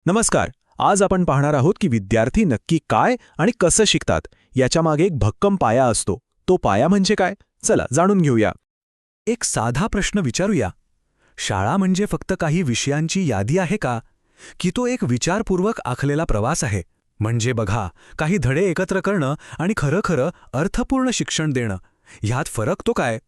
नमस्कार. आज आपण पाहणार आहोत की विद्यार्थी नक्की काय आणि कसं शिकतात याच्यामागे एक भक्कम पाया असतो. तो पाया म्हणजे काय? चला जाणून घेऊया. एक साधा प्रश्न विचारूया. शाळा म्हणजे फक्त काही विषयांची यादी आहे का? की तो एक विचारपूर्वक आखलेला प्रवास आहे? म्हणजे बघा, काही धडे एकत्र करणं आणि खरं अर्थपूर्ण शिक्षण देणं, ह्यात फरक तो काय?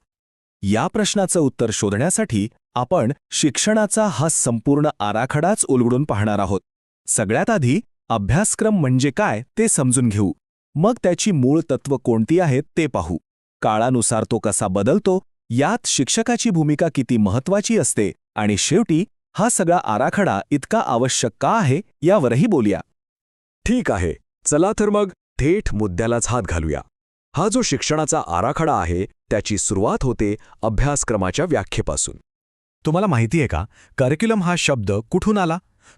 या प्रश्नाचं उत्तर शोधण्यासाठी आपण शिक्षणाचा हा संपूर्ण आराखडाच उलगडून पाहणार आहोत. सगळ्यात आधी अभ्यासक्रम म्हणजे काय ते समजून घेऊ. मग त्याची मूळ तत्त्व कोणती आहेत ते पाहू. काळानुसार तो कसा बदलतो, यात शिक्षकाची भूमिका किती महत्त्वाची असते, आणि शेवटी हा सगळा आराखडा इतका आवश्यक का आहे यावरही बोलूया. ठीक आहे, चला तर मग थेट मुद्द्यालाच हात घालूया. हा जो शिक्षणाचा आराखडा आहे त्याची सुरुवात होते अभ्यासक्रमाच्या व्याख्येपासून. तुम्हाला माहिती आहे का, करिक्युलम हा शब्द कुठून आला?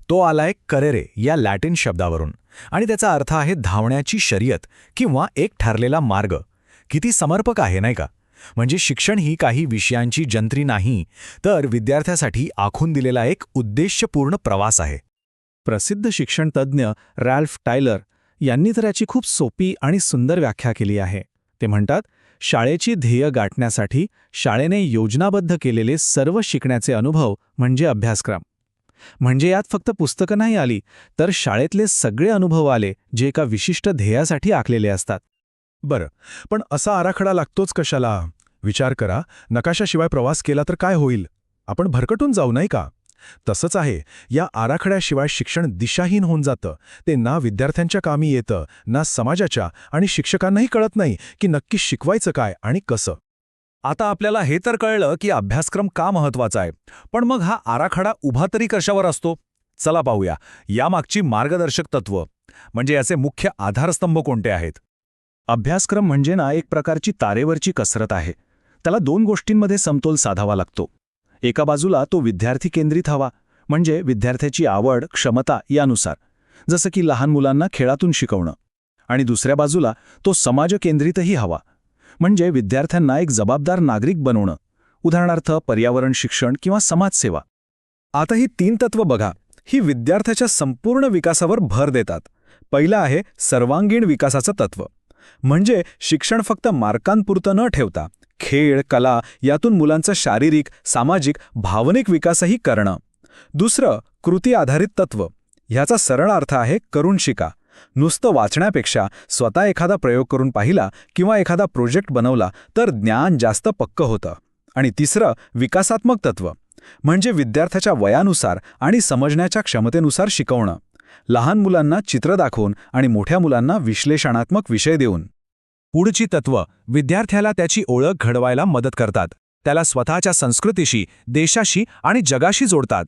तो आलाय करेरे या लॅटिन शब्दावरून, आणि त्याचा अर्थ आहे धावण्याची शर्यत किंवा एक ठरलेला मार्ग. किती समर्पक आहे नाही का? म्हणजे शिक्षण ही काही विषयांची जंत्री नाही, तर विद्यार्थ्यासाठी आखून दिलेला एक उद्देशपूर्ण प्रवास आहे. प्रसिद्ध शिक्षण तज्ज्ञ रॅल्फ टायलर यांनी तर याची खूप सोपी आणि सुंदर व्याख्या केली आहे. ते म्हणतात, शाळेची ध्येय गाठण्यासाठी शाळेने योजनाबद्ध केलेले सर्व शिकण्याचे अनुभव म्हणजे अभ्यासक्रम. म्हणजे यात फक्त पुस्तकं नाही आली, तर शाळेतले सगळे अनुभव आले जे एका विशिष्ट ध्येयासाठी आखलेले असतात. बरं, पण असा आराखडा लागतोच कशाला? विचार करा, नकाशाशिवाय प्रवास केला तर काय होईल? आपण भरकटून जाऊ नाही का? तसंच आहे, या आराखड्याशिवाय शिक्षण दिशाहीन होऊन जातं. ते ना विद्यार्थ्यांच्या कामी येतं, ना समाजाच्या, आणि शिक्षकांनाही कळत नाही की नक्की शिकवायचं काय आणि कसं. आता आपल्याला हे तर कळलं की अभ्यासक्रम का महत्वाचा आहे, पण मग हा आराखडा उभा तरी कशावर असतो? चला पाहूया यामागची मार्गदर्शक तत्त्व, म्हणजे याचे मुख्य आधारस्तंभ कोणते आहेत. अभ्यासक्रम म्हणजे ना एक प्रकारची तारेवरची कसरत आहे. त्याला दोन गोष्टींमध्ये समतोल साधावा लागतो. एका बाजूला तो विद्यार्थी केंद्रित हवा, म्हणजे विद्यार्थ्याची आवड, क्षमता यानुसार, जसं की लहान मुलांना खेळातून शिकवणं. आणि दुसऱ्या बाजूला तो समाज केंद्रितही हवा, म्हणजे विद्यार्थ्यांना एक जबाबदार नागरिक बनवणं, उदाहरणार्थ पर्यावरण शिक्षण किंवा समाजसेवा. आता ही तीन तत्व बघा, ही विद्यार्थ्याच्या संपूर्ण विकासावर भर देतात. पहिलं आहे सर्वांगीण विकासाचं तत्व, म्हणजे शिक्षण फक्त मार्कांपुरतं न ठेवता खेळ, कला यातून मुलांचा शारीरिक, सामाजिक, भावनिक विकासही करणं. दुसरं कृती आधारित तत्व, ह्याचा सरळ अर्थ आहे करून शिका. नुसतं वाचण्यापेक्षा स्वतः एखादा प्रयोग करून पाहिला किंवा एखादा प्रोजेक्ट बनवला तर ज्ञान जास्त पक्कं होतं. आणि तिसरं विकासात्मक तत्व, म्हणजे विद्यार्थ्याच्या वयानुसार आणि समजण्याच्या क्षमतेनुसार शिकवणं. लहान मुलांना चित्र दाखवून आणि मोठ्या मुलांना विश्लेषणात्मक विषय देऊन. पुढची तत्व विद्यार्थ्याला त्याची ओळख घडवायला मदत करतात. त्याला स्वतःच्या संस्कृतीशी, देशाशी आणि जगाशी जोडतात.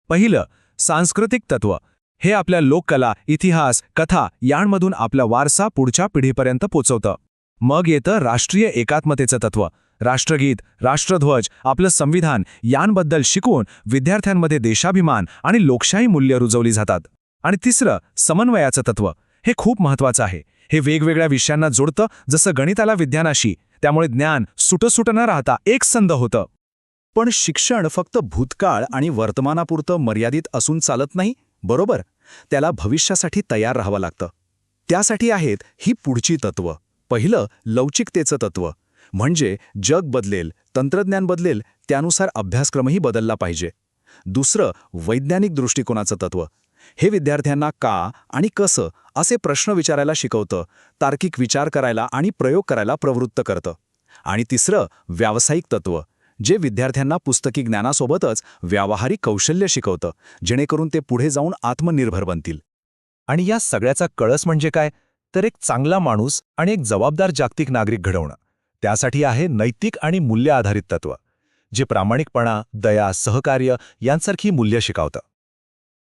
पहिलं सांस्कृतिक तत्व, हे आपल्या लोककला, इतिहास, कथा यांमधून आपला वारसा पुढच्या पिढीपर्यंत पोचवतं. मग येतं राष्ट्रीय एकात्मतेचं तत्व. राष्ट्रगीत, राष्ट्रध्वज, आपलं संविधान यांबद्दल शिकवून विद्यार्थ्यांमध्ये देशाभिमान आणि लोकशाही मूल्य रुजवली जातात. आणि तिसरं समन्वयाचं तत्व, हे खूप महत्त्वाचं आहे. हे वेगवेगळ्या विषयांना जोडतं, जसं गणिताला विज्ञानाशी. त्यामुळे ज्ञान सुटं न राहता एकसंध होतं. पण शिक्षण फक्त भूतकाळ आणि वर्तमानापुरतं मर्यादित असून चालत नाही, बरोबर? त्याला भविष्यासाठी तयार राहावं लागतं. त्यासाठी आहेत ही पुढची तत्व. पहिलं लवचिकतेचं तत्व, म्हणजे जग बदलेल, तंत्रज्ञान बदलेल, त्यानुसार अभ्यासक्रमही बदलला पाहिजे. दुसरं वैज्ञानिक दृष्टिकोनाचं तत्व, हे विद्यार्थ्यांना का आणि कसं असे प्रश्न विचारायला शिकवतं, तार्किक विचार करायला आणि प्रयोग करायला प्रवृत्त करतं. आणि तिसरं व्यावसायिक तत्व, जे विद्यार्थ्यांना पुस्तकी ज्ञानासोबतच व्यावहारिक कौशल्य शिकवतं, जेणेकरून ते पुढे जाऊन आत्मनिर्भर बनतील. आणि या सगळ्याचा कळस म्हणजे काय? तर एक चांगला माणूस आणि एक जबाबदार जागतिक नागरिक घडवणं. त्यासाठी आहे नैतिक आणि मूल्य आधारित तत्व, जे प्रामाणिकपणा, दया, सहकार्य यांसारखी मूल्य शिकवतं.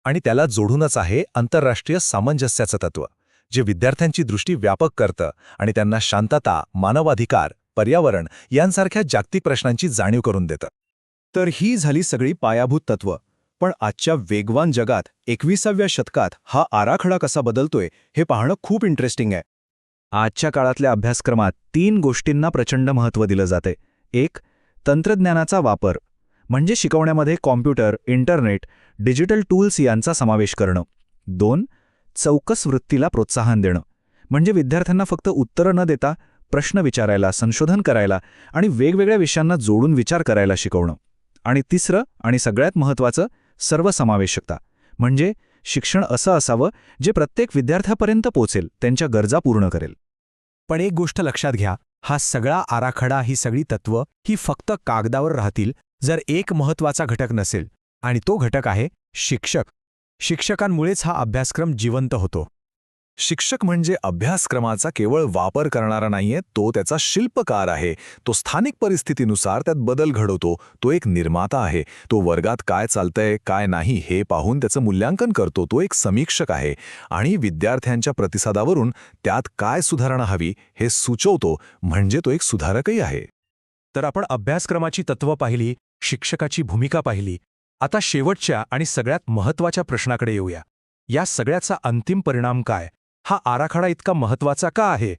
आणि त्याला जोडूनच आहे आंतरराष्ट्रीय सामंजस्याचं तत्व, जे विद्यार्थ्यांची दृष्टी व्यापक करतं आणि त्यांना शांतता, मानवाधिकार, पर्यावरण यांसारख्या जागतिक प्रश्नांची जाणीव करून देतं. तर ही झाली सगळी पायाभूत तत्व. पण आजच्या वेगवान जगात 21व्या शतकात हा आराखडा कसा बदलतोय हे पाहणं खूप इंटरेस्टिंग आहे. आजच्या काळातल्या अभ्यासक्रमात 3 गोष्टींना प्रचंड महत्त्व दिलं जाते. एक, तंत्रज्ञानाचा वापर, म्हणजे शिकवण्यामध्ये कॉम्प्युटर, इंटरनेट, डिजिटल टूल्स यांचा समावेश करणं. 2. चौकस वृत्तीला प्रोत्साहन देणं, म्हणजे विद्यार्थ्यांना फक्त उत्तरं न देता प्रश्न विचारायला, संशोधन करायला आणि वेगवेगळ्या विषयांना जोडून विचार करायला शिकवणं. आणि 3रं आणि सगळ्यात महत्त्वाचं, सर्वसमावेशकता, म्हणजे शिक्षण असं असावं जे प्रत्येक विद्यार्थ्यापर्यंत पोचेल, त्यांच्या गरजा पूर्ण करेल. पण एक गोष्ट लक्षात घ्या, हा सगळा आराखडा, ही सगळी तत्त्व ही फक्त कागदावर राहतील जर एक महत्त्वाचा घटक नसेल, आणि तो घटक आहे शिक्षक. शिक्षकांमुळेच हा अभ्यासक्रम जिवंत होतो. शिक्षक म्हणजे अभ्यासक्रमाचा केवळ वापर करणारा नाहीये, तो त्याचा शिल्पकार आहे. तो स्थानिक परिस्थितीनुसार त्यात बदल घडवतो. तो एक निर्माता आहे. तो वर्गात काय चालतंय, काय नाही हे पाहून त्याचं मूल्यांकन करतो. तो एक समीक्षक आहे आणि विद्यार्थ्यांच्या प्रतिसादावरून त्यात काय सुधारणा हवी हे सुचवतो, म्हणजे तो एक सुधारकही आहे. तर आपण अभ्यासक्रमाची तत्त्व पाहिली, शिक्षकाची भूमिका पाहिली. आता शेवटच्या आणि सगळ्यात महत्त्वाच्या प्रश्नाकडे येऊया. या सगळ्याचा अंतिम परिणाम काय? हा आराखडा इतका महत्त्वाचा का आहे?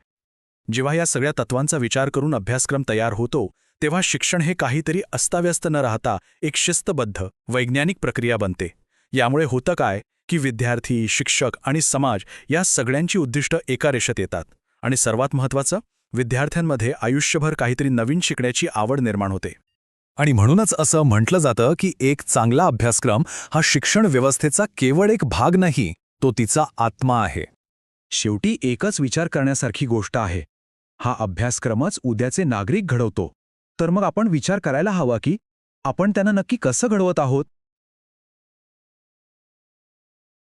जेव्हा या सगळ्या तत्वांचा विचार करून अभ्यासक्रम तयार होतो, तेव्हा शिक्षण हे काहीतरी अस्ताव्यस्त न राहता एक शिस्तबद्ध, वैज्ञानिक प्रक्रिया बनते. यामुळे होतं काय की विद्यार्थी, शिक्षक आणि समाज या सगळ्यांची उद्दिष्टं एका रेषेत येतात. आणि सर्वात महत्त्वाचं, विद्यार्थ्यांमध्ये आयुष्यभर काहीतरी नवीन शिकण्याची आवड निर्माण होते. आणि म्हणूनच असं म्हटलं जातं की एक चांगला अभ्यासक्रम हा शिक्षण व्यवस्थेचा केवळ एक भाग नाही, तो तिचा आत्मा आहे. शेवटी एकच विचार करण्यासारखी गोष्ट आहे. हा अभ्यासक्रमच उद्याचे नागरिक घडवतो. तर मग आपण विचार करायला हवा की आपण त्यांना नक्की कसं घडवत आहोत?